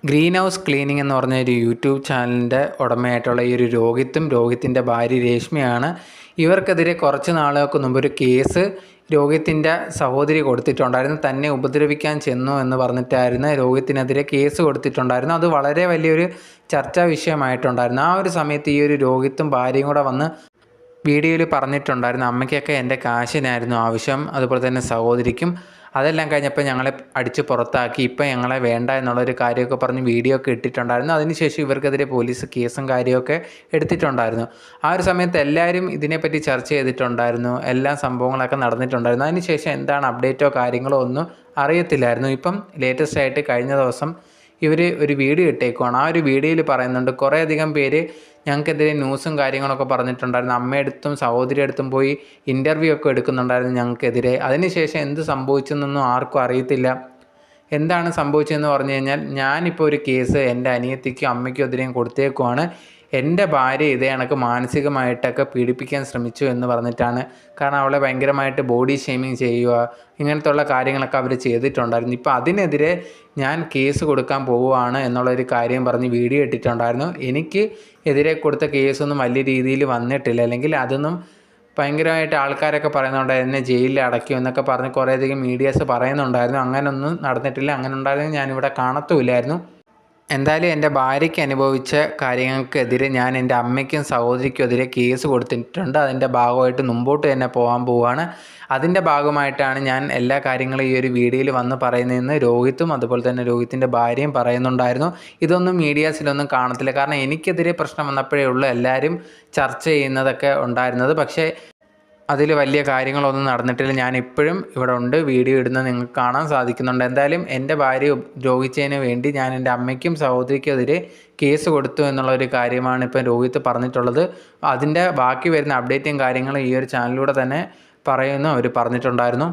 Green house cleaning എന്ന് പറഞ്ഞ ഒരു യൂട്യൂബ് ചാനലിൻ്റെ ഉടമയായിട്ടുള്ള ഈ ഒരു രോഹിത്തിൻ്റെ ഭാര്യ രേഷ്മയാണ്. ഇവർക്കെതിരെ കുറച്ച് നാളുകൾക്ക് മുമ്പ് ഒരു കേസ് രോഹിത്തിൻ്റെ സഹോദരി കൊടുത്തിട്ടുണ്ടായിരുന്നു. തന്നെ ഉപദ്രവിക്കാൻ ചെന്നു എന്ന് പറഞ്ഞിട്ടായിരുന്നു രോഹിത്തിനെതിരെ കേസ് കൊടുത്തിട്ടുണ്ടായിരുന്നു. അത് വളരെ വലിയൊരു ചർച്ചാ വിഷയമായിട്ടുണ്ടായിരുന്നു. ആ ഒരു സമയത്ത് ഈ ഒരു രോഹിത്തും ഭാര്യയും കൂടെ വന്ന് വീഡിയോയിൽ പറഞ്ഞിട്ടുണ്ടായിരുന്നു, അമ്മയ്ക്കൊക്കെ എൻ്റെ കാശിനായിരുന്നു ആവശ്യം, അതുപോലെ തന്നെ സഹോദരിക്കും. അതെല്ലാം കഴിഞ്ഞപ്പോൾ ഞങ്ങളെ അടിച്ച് പുറത്താക്കി, ഇപ്പം ഞങ്ങളെ വേണ്ട എന്നുള്ളൊരു കാര്യമൊക്കെ പറഞ്ഞ് വീഡിയോ ഒക്കെ ഇട്ടിട്ടുണ്ടായിരുന്നു. അതിനുശേഷം ഇവർക്കെതിരെ പോലീസ് കേസും കാര്യമൊക്കെ എടുത്തിട്ടുണ്ടായിരുന്നു. ആ ഒരു സമയത്ത് എല്ലാവരും ഇതിനെപ്പറ്റി ചർച്ച ചെയ്തിട്ടുണ്ടായിരുന്നു, എല്ലാ സംഭവങ്ങളൊക്കെ നടന്നിട്ടുണ്ടായിരുന്നു. അതിനുശേഷം എന്താണ് അപ്ഡേറ്റോ കാര്യങ്ങളോ ഒന്നും അറിയത്തില്ലായിരുന്നു. ഇപ്പം ലേറ്റസ്റ്റ് ആയിട്ട് കഴിഞ്ഞ ദിവസം ഇവർ ഒരു വീഡിയോ ഇട്ടേക്കുവാണ്. ആ ഒരു വീഡിയോയിൽ പറയുന്നുണ്ട്, കുറേയധികം പേര് ഞങ്ങൾക്കെതിരെ ന്യൂസും കാര്യങ്ങളൊക്കെ പറഞ്ഞിട്ടുണ്ടായിരുന്നു. അമ്മയടുത്തും സഹോദരി അടുത്തും പോയി ഇൻ്റർവ്യൂ ഒക്കെ എടുക്കുന്നുണ്ടായിരുന്നു ഞങ്ങൾക്കെതിരെ. അതിനുശേഷം എന്ത് സംഭവിച്ചെന്നൊന്നും ആർക്കും അറിയത്തില്ല. എന്താണ് സംഭവിച്ചതെന്ന് പറഞ്ഞു കഴിഞ്ഞാൽ, ഞാനിപ്പോൾ ഒരു കേസ് എൻ്റെ അനിയത്തിക്കും അമ്മയ്ക്കും എതിരെയും കൊടുത്തേക്കുവാണ്. എൻ്റെ ഭാര്യ ഇതേ കണക്ക് മാനസികമായിട്ടൊക്കെ പീഡിപ്പിക്കാൻ ശ്രമിച്ചു എന്ന് പറഞ്ഞിട്ടാണ്. കാരണം അവളെ ഭയങ്കരമായിട്ട് ബോഡി ഷെയ്മിങ് ചെയ്യുക, ഇങ്ങനത്തുള്ള കാര്യങ്ങളൊക്കെ അവർ ചെയ്തിട്ടുണ്ടായിരുന്നു. ഇപ്പോൾ അതിനെതിരെ ഞാൻ കേസ് കൊടുക്കാൻ പോവുകയാണ് എന്നുള്ളൊരു കാര്യം പറഞ്ഞ് വീഡിയോ ഇട്ടിട്ടുണ്ടായിരുന്നു. എനിക്ക് എതിരെ കൊടുത്ത കേസൊന്നും വലിയ രീതിയിൽ വന്നിട്ടില്ല, അല്ലെങ്കിൽ അതൊന്നും ഭയങ്കരമായിട്ട് ആൾക്കാരൊക്കെ പറയുന്നുണ്ട് എന്നെ ജയിലിൽ അടയ്ക്കും എന്നൊക്കെ പറഞ്ഞ് കുറേയധികം മീഡിയാസ് പറയുന്നുണ്ടായിരുന്നു. അങ്ങനൊന്നും നടന്നിട്ടില്ല. അങ്ങനെ ഉണ്ടായിരുന്നെങ്കിൽ ഞാനിവിടെ കാണത്തുമില്ലായിരുന്നു. എന്തായാലും എൻ്റെ ഭാര്യയ്ക്ക് അനുഭവിച്ച കാര്യങ്ങൾക്കെതിരെ ഞാൻ എൻ്റെ അമ്മയ്ക്കും സഹോദരിക്കും എതിരെ കേസ് കൊടുത്തിട്ടുണ്ട്. അതിൻ്റെ ഭാഗമായിട്ട് മുമ്പോട്ട് തന്നെ പോകാൻ പോവുകയാണ്. അതിൻ്റെ ഭാഗമായിട്ടാണ് ഞാൻ എല്ലാ കാര്യങ്ങളും ഈ ഒരു വീഡിയോയിൽ വന്ന് പറയുന്നതെന്ന് രോഹിത്തും അതുപോലെ തന്നെ രോഹിത്തിൻ്റെ ഭാര്യയും പറയുന്നുണ്ടായിരുന്നു. ഇതൊന്നും മീഡിയാസിലൊന്നും കാണത്തില്ല. കാരണം എനിക്കെതിരെ പ്രശ്നം വന്നപ്പോഴേ ഉള്ളൂ എല്ലാവരും ചർച്ച ചെയ്യുന്നതൊക്കെ ഉണ്ടായിരുന്നത്. പക്ഷേ അതിൽ വലിയ കാര്യങ്ങളൊന്നും നടന്നിട്ടില്ല. ഞാനിപ്പോഴും ഇവിടെ ഉണ്ട്, വീഡിയോ ഇടുന്നത് നിങ്ങൾക്ക് കാണാൻ സാധിക്കുന്നുണ്ട്. എന്തായാലും എൻ്റെ ഭാര്യ ദ്രോഹിച്ചതിന് വേണ്ടി ഞാൻ എൻ്റെ അമ്മയ്ക്കും സഹോദരിക്കെതിരെ കേസ് കൊടുത്തു എന്നുള്ളൊരു കാര്യമാണ് ഇപ്പം രോഹിത്ത് പറഞ്ഞിട്ടുള്ളത്. അതിൻ്റെ ബാക്കി വരുന്ന അപ്ഡേറ്റും കാര്യങ്ങളും ഈ ഒരു ചാനലിലൂടെ തന്നെ പറയുമെന്ന് അവർ പറഞ്ഞിട്ടുണ്ടായിരുന്നു.